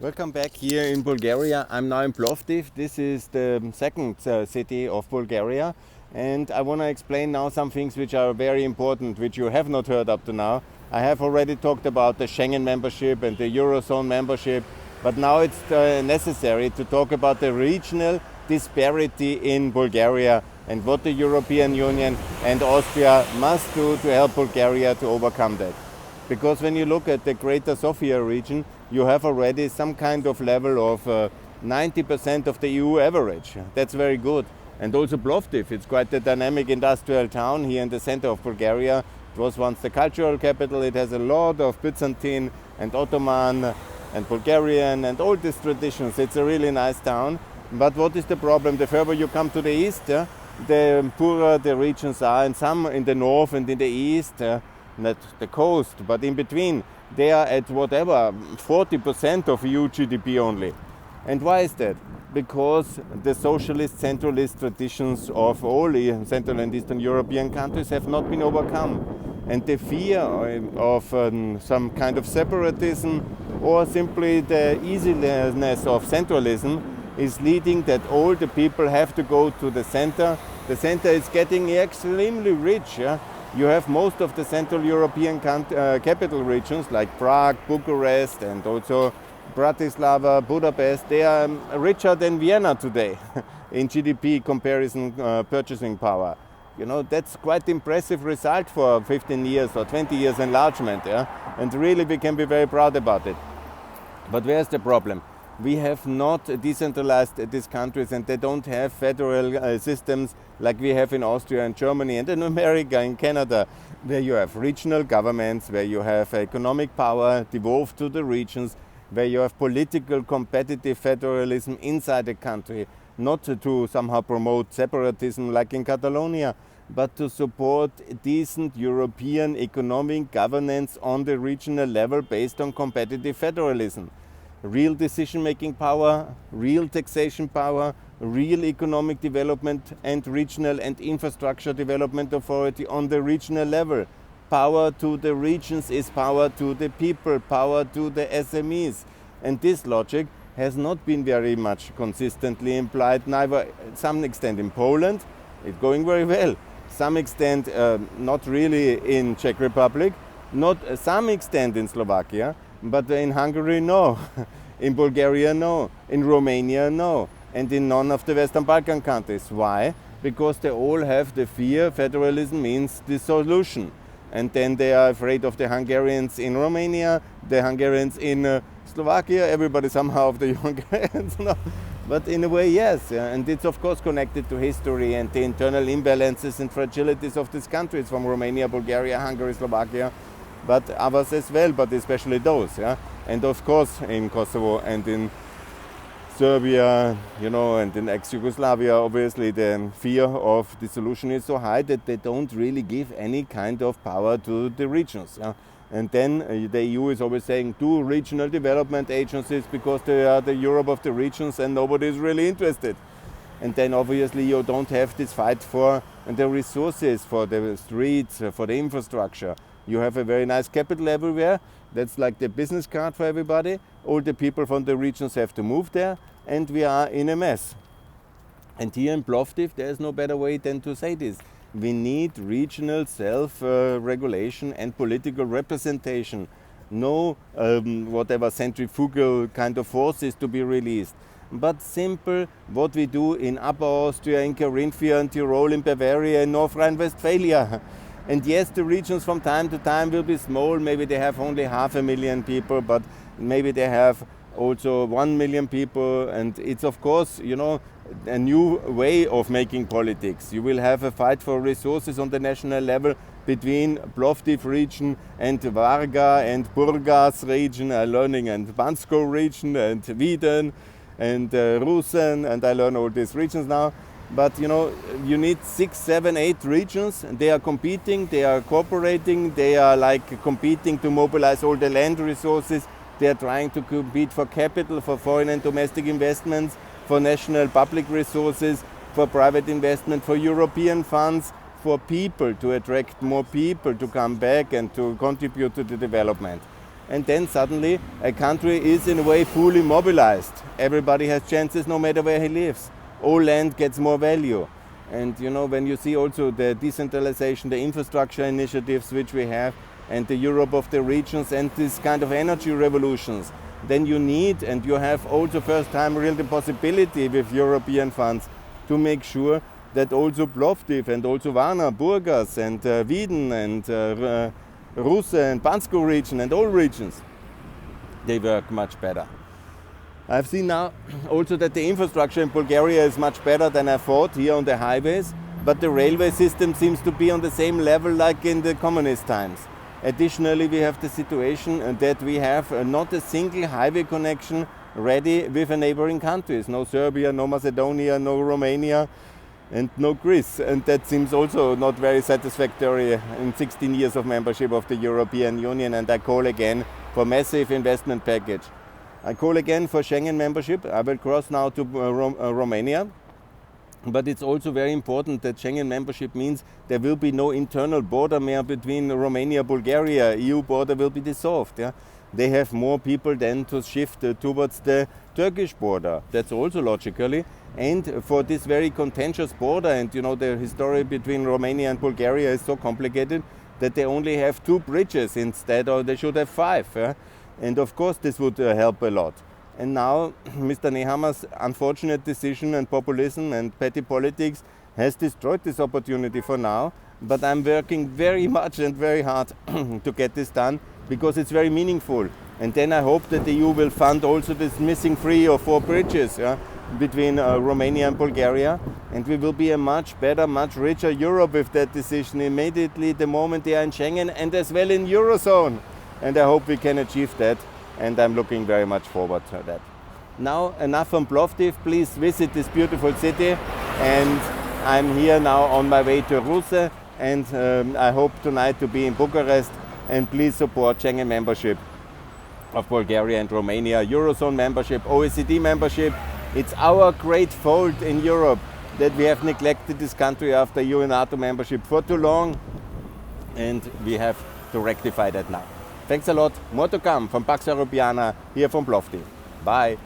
Welcome back here in Bulgaria. I'm now in Plovdiv. This is the second city of Bulgaria, and I want to explain now some things which are very important, which you have not heard up to now. I have already talked about the Schengen membership and the Eurozone membership, but now it's necessary to talk about the regional disparity in Bulgaria and what the European Union and Austria must do to help Bulgaria to overcome that. Because when you look at the Greater Sofia region, you have already some kind of level of 90% of the EU average. That's very good. And also Plovdiv, it's quite a dynamic industrial town here in the center of Bulgaria. It was once the cultural capital. It has a lot of Byzantine and Ottoman and Bulgarian and all these traditions. It's a really nice town. But what is the problem? The further you come to the east, the poorer the regions are, and some in the north and in the east, not the coast, but in between, they are at whatever, 40% of EU GDP only. And why is that? Because the socialist, centralist traditions of all Central and Eastern European countries have not been overcome. And the fear of some kind of separatism or simply the easiness of centralism is leading that all the people have to go to the center. The center is getting extremely rich. You have most of the Central European capital regions like Prague, Bucharest, and also Bratislava, Budapest. They are richer than Vienna today in GDP comparison, purchasing power. You know, that's quite impressive result for 15 years or 20 years enlargement, and really we can be very proud about it. But where's the problem? We have not decentralized these countries, and they don't have federal systems like we have in Austria and Germany and in America and Canada, where you have regional governments, where you have economic power devolved to the regions, where you have political competitive federalism inside the country, not to somehow promote separatism like in Catalonia, but to support decent European economic governance on the regional level based on competitive federalism. Real decision-making power, real taxation power, real economic development and regional and infrastructure development authority on the regional level. Power to the regions is power to the people, power to the SMEs. And this logic has not been very much consistently implied, neither to some extent in Poland, it's going very well. Some extent not really in Czech Republic, not some extent in Slovakia, but in Hungary, no. In Bulgaria, no. In Romania, no. And in none of the Western Balkan countries. Why? Because they all have the fear federalism means dissolution. And then they are afraid of the Hungarians in Romania, the Hungarians in Slovakia, everybody somehow of the Hungarians. No. But in a way, yes. And it's of course connected to history and the internal imbalances and fragilities of these countries from Romania, Bulgaria, Hungary, Slovakia, but others as well, but especially those. And of course in Kosovo and in Serbia, you know, and in ex-Yugoslavia, obviously the fear of dissolution is so high that they don't really give any kind of power to the regions. And then the EU is always saying do regional development agencies because they are the Europe of the regions and nobody is really interested. And then obviously you don't have this fight for the resources, for the streets, for the infrastructure. You have a very nice capital everywhere. That's like the business card for everybody. All the people from the regions have to move there, and we are in a mess. And here in Plovdiv, there is no better way than to say this. We need regional self-regulation and political representation. No whatever centrifugal kind of forces to be released, but simple what we do in Upper Austria, in Carinthia, and Tyrol, in Bavaria, in North Rhine-Westphalia. And yes, the regions from time to time will be small. Maybe they have only 500,000 people, but maybe they have also 1 million people. And it's of course, you know, a new way of making politics. You will have a fight for resources on the national level between Plovdiv region and Varga and Burgas region, learning, and Bansko region and Wieden and Rusen, and I learn all these regions now. But you know, you need 6, 7, 8 regions. They are competing, they are cooperating, they are like competing to mobilize all the land resources. They are trying to compete for capital, for foreign and domestic investments, for national public resources, for private investment, for European funds, for people, to attract more people to come back and to contribute to the development. and then suddenly a country is in a way fully mobilized. Everybody has chances no matter where he lives. All land gets more value. And you know, when you see also the decentralization, the infrastructure initiatives which we have, and the Europe of the regions, and this kind of energy revolutions, then you need, and you have also first time really the possibility with European funds to make sure that also Plovdiv and also Varna, Burgas and Wieden and Ruse and Bansko region and all regions, they work much better. I've seen now also that the infrastructure in Bulgaria is much better than I thought here on the highways, but the railway system seems to be on the same level like in the communist times. Additionally, we have the situation that we have not a single highway connection ready with the neighboring countries. No Serbia, no Macedonia, no Romania, and no Greece. And that seems also not very satisfactory in 16 years of membership of the European Union. And I call again for massive investment package. I call again for Schengen membership. I will cross now to Romania. But it's also very important that Schengen membership means there will be no internal border more between Romania and Bulgaria. EU border will be dissolved. Yeah? They have more people then to shift towards the Turkish border. That's also logically. And for this very contentious border, and you know the history between Romania and Bulgaria is so complicated that they only have 2 bridges instead, or they should have 5. Yeah? And of course this would help a lot. And now Mr. Nehammer's unfortunate decision and populism and petty politics has destroyed this opportunity for now. But I'm working very much and very hard to get this done because it's very meaningful. And then I hope that the EU will fund also this missing 3 or 4 bridges between Romania and Bulgaria. And we will be a much better, much richer Europe with that decision immediately the moment they are in Schengen and as well in Eurozone. And I hope we can achieve that. And I'm looking very much forward to that. Now, enough from Plovdiv. Please visit this beautiful city. And I'm here now on my way to Ruse. And I hope tonight to be in Bucharest. And please support Schengen membership of Bulgaria and Romania, Eurozone membership, OECD membership. It's our great fault in Europe that we have neglected this country after EU and NATO membership for too long. And we have to rectify that now. Thanks a lot. More to come from Pax Europiana here from Plovdiv. Bye.